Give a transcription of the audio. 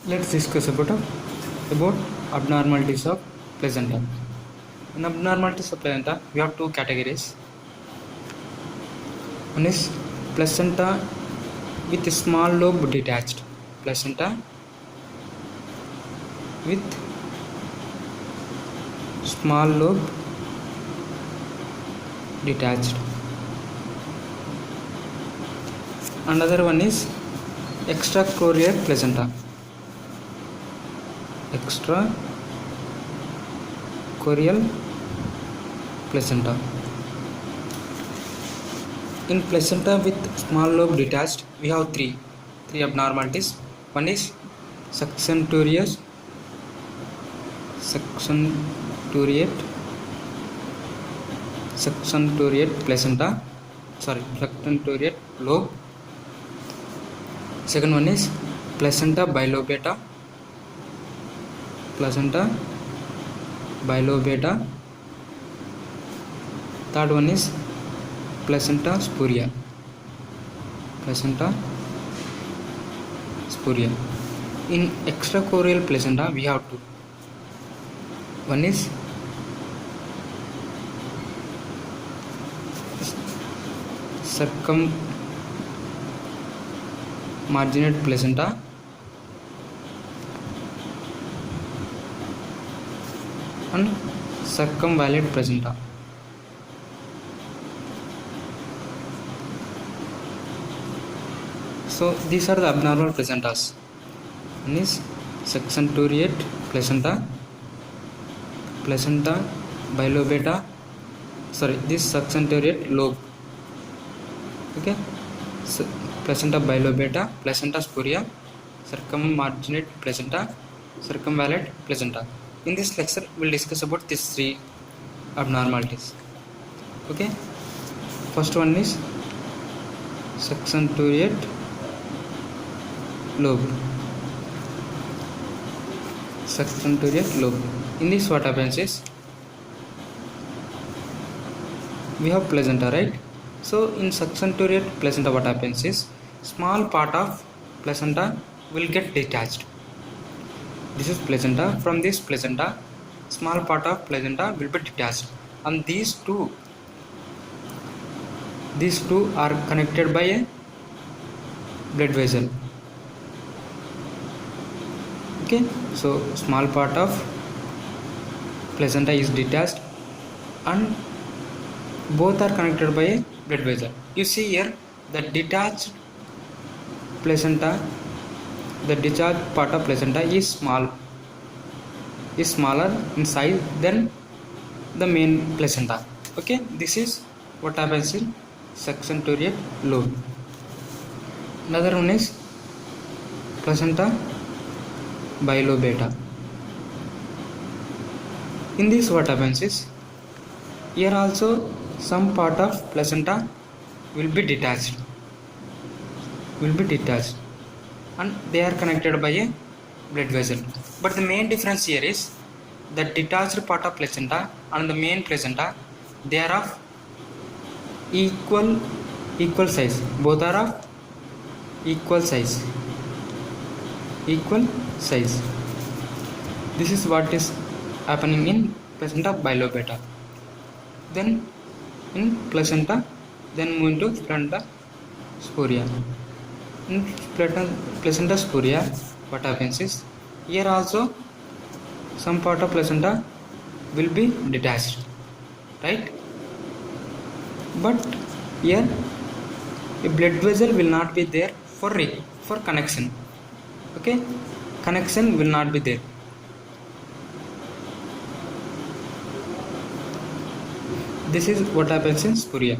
Let's discuss about abnormalities of placenta. In abnormalities of placenta, we have two categories. One is placenta with a small lobe detached. Placenta with small lobe detached. Another one is extracorporeal placenta. Extracorporeal placenta. In placenta with small lobe detached, we have three abnormalities. One is succentoriate placenta. Succentoriate lobe. Second one is placenta bilobata. Third one is placenta spuria. In extracorporeal placenta, we have two. One is circummarginate placenta and circumvallate placenta. So these are the abnormal placentas. One is succentoriate placenta bilobata. This succentoriate lobe. Okay. So, placenta bilobata, placenta spuria, circummarginate placenta, circumvallate placenta. In this lecture, we'll discuss about these three abnormalities. Okay. First one is succentoriate lobe. In this, what happens is we have placenta, right? So in succentoriate placenta, what happens is small part of placenta will get detached. This is placenta. From this placenta, small part of placenta will be detached, and these two are connected by a blood vessel. Okay, so small part of placenta is detached and both are connected by a blood vessel. You see here the detached part of placenta is smaller in size than the main placenta. Okay, this is what happens in succentoriate lobe. Another one is placenta bilobata. In this, what happens is here also some part of placenta will be detached and they are connected by a blood vessel. But the main difference here is the detached part of placenta and the main placenta, they are of equal size. Both are of equal size. This is what is happening in placenta bilobata. Then in placenta, then move into placenta spuria. In placenta spuria, what happens is here also some part of placenta will be detached, right? But here a blood vessel will not be there for connection. Okay, connection will not be there. This is what happens in spuria.